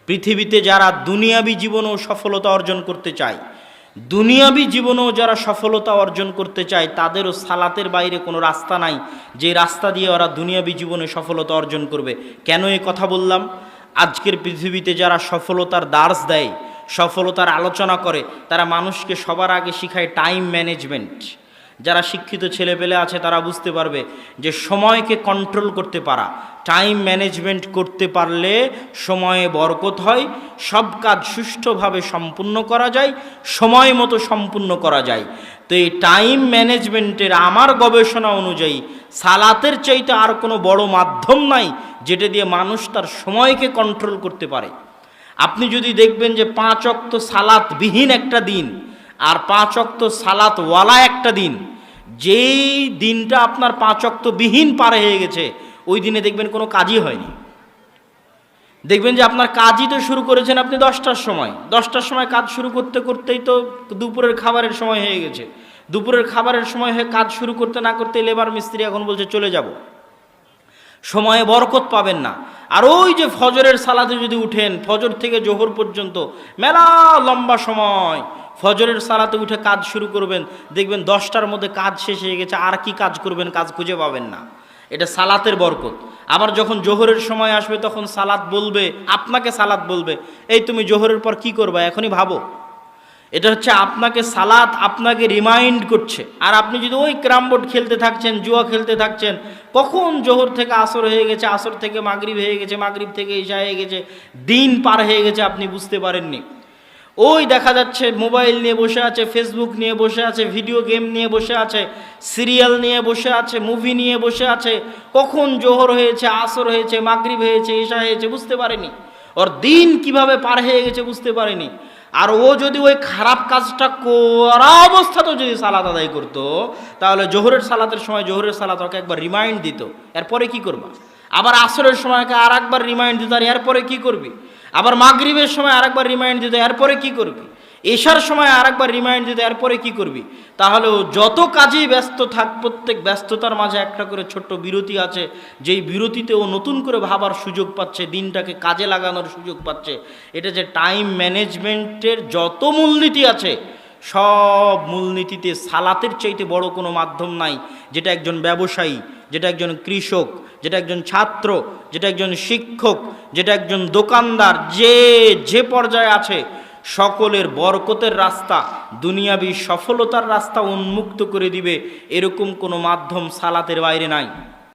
পৃথিবীতে যারা দুনিয়াবী জীবনেও সফলতা অর্জন করতে চায়, দুনিয়াবী জীবনেও যারা সফলতা অর্জন করতে চায়, তাদেরও সালাতের বাইরে কোনো রাস্তা নাই যে রাস্তা দিয়ে ওরা দুনিয়াবী জীবনে সফলতা অর্জন করবে। কেন এই কথা বললাম? আজকের পৃথিবীতে যারা সফলতার দার্স দেয়, সফলতার আলোচনা করে, তারা মানুষকে সবার আগে শিখায় টাইম ম্যানেজমেন্ট। যারা শিক্ষিত ছেলেপেলে আছে তারা বুঝতে পারবে যে সময়কে কন্ট্রোল করতে পারা, টাইম ম্যানেজমেন্ট করতে পারলে সময়ে বরকত হয়, সব কাজ সুষ্ঠুভাবে সম্পূর্ণ করা যায়, সময় মতো সম্পূর্ণ করা যায়। তো এই টাইম ম্যানেজমেন্টের আমার গবেষণা অনুযায়ী সালাতের চাইতে আর কোনো বড় মাধ্যম নাই যেটা দিয়ে মানুষ তার সময়কে কন্ট্রোল করতে পারে। আপনি যদি দেখবেন যে 5 ওয়াক্ত সালাত বিহীন একটা দিন আর 5 ওয়াক্ত সালাত ওয়ালা একটা দিন, যেই দিনটা আপনার 5 ওয়াক্ত বিহীন পার হয়ে গেছে, ওই দিনে দেখবেন কোনো কাজই হয়নি। দেখবেন যে আপনার কাজই তো শুরু করেছেন আপনি 10টার সময়, 10টার সময় কাজ শুরু করতে করতেই তো দুপুরের খাবারের সময় হয়ে গেছে। দুপুরের খাবারের সময় হয়ে কাজ শুরু করতে না করতে লেবার মিস্ত্রি এখন বলছে চলে যাব, সময়ে বরকত পাবেন না। আর ওই যে ফজরের সালাতে যদি উঠেন, ফজর থেকে জোহর পর্যন্ত মেলা লম্বা সময় ফজরের সালাতে উঠে কাজ শুরু করবেন, দেখবেন 10টার মধ্যে কাজ শেষ হয়ে গেছে, আর কি কাজ করবেন, কাজ খুঁজে পাবেন না। এটা সালাতের বরকত। আবার যখন জোহরের সময় আসবে তখন সালাত বলবে, আপনাকে সালাত বলবে, এই তুমি জোহরের পর কি করবা এখনই ভাবো। এটা হচ্ছে আপনাকে সালাত আপনাকে রিমাইন্ড করছে। আর আপনি যদি ওই ক্যারাম বোর্ড খেলতে থাকছেন, জুয়া খেলতে থাকছেন, কখন জোহর থেকে আসর হয়ে গেছে, আসর থেকে মাগরিব হয়ে গেছে, মাগরিব থেকে ইশা হয়ে গেছে, দিন পার হয়ে গেছে, আপনি বুঝতে পারেননি। ওই দেখা যাচ্ছে মোবাইল নিয়ে বসে আছে, ফেসবুক নিয়ে বসে আছে, ভিডিও গেম নিয়ে বসে আছে, সিরিয়াল নিয়ে বসে আছে, মুভি নিয়ে বসে আছে, কখন জোহর হয়েছে, আসর হয়েছে, মাগরিব হয়েছে, ইশা হয়েছে, বুঝতে পারেনি। ওর দিন কিভাবে পার হয়ে গেছে বুঝতে পারেনি। আর ও যদি ওই খারাপ কাজটা করা অবস্থাতেও যদি সালাত আদায় করতো, তাহলে জোহরের সালাতের সময় জোহরের সালাত ওকে একবার রিমাইন্ড দিত, এরপরে কি করবা। আবার আসরের সময়কে আর একবার রিমাইন্ড দিত, আর এরপরে কি করবি। আবার মাগরিবের সময় আরেকবার রিমাইন্ড দিত, এরপরে কি করবি। এশার সময় আরেকবার রিমাইন্ড দিত, এরপরে কি করবি। তাহলে ও যত কাজেই ব্যস্ত থাক, প্রত্যেক ব্যস্ততার মাঝে একটা করে ছোট্ট বিরতি আছে, যেই বিরতিতে ও নতুন করে ভাবার সুযোগ পাচ্ছে, দিনটাকে কাজে লাগানোর সুযোগ পাচ্ছে। এটা যে টাইম ম্যানেজমেন্টের যত মূলনীতি আছে, সব মূলনীতিতে সালাতের চাইতে বড় কোনো মাধ্যম নাই, যেটা একজন ব্যবসায়ী, যেটা একজন কৃষক, যেটা একজন ছাত্র, যেটা একজন শিক্ষক, যেটা একজন দোকানদার, যে পর্যায়ে আছে, সকলের বরকতের রাস্তা, দুনিয়াবী সফলতার রাস্তা উন্মুক্ত করে দিবে, এরকম কোনো মাধ্যম সালাতের বাইরে নাই।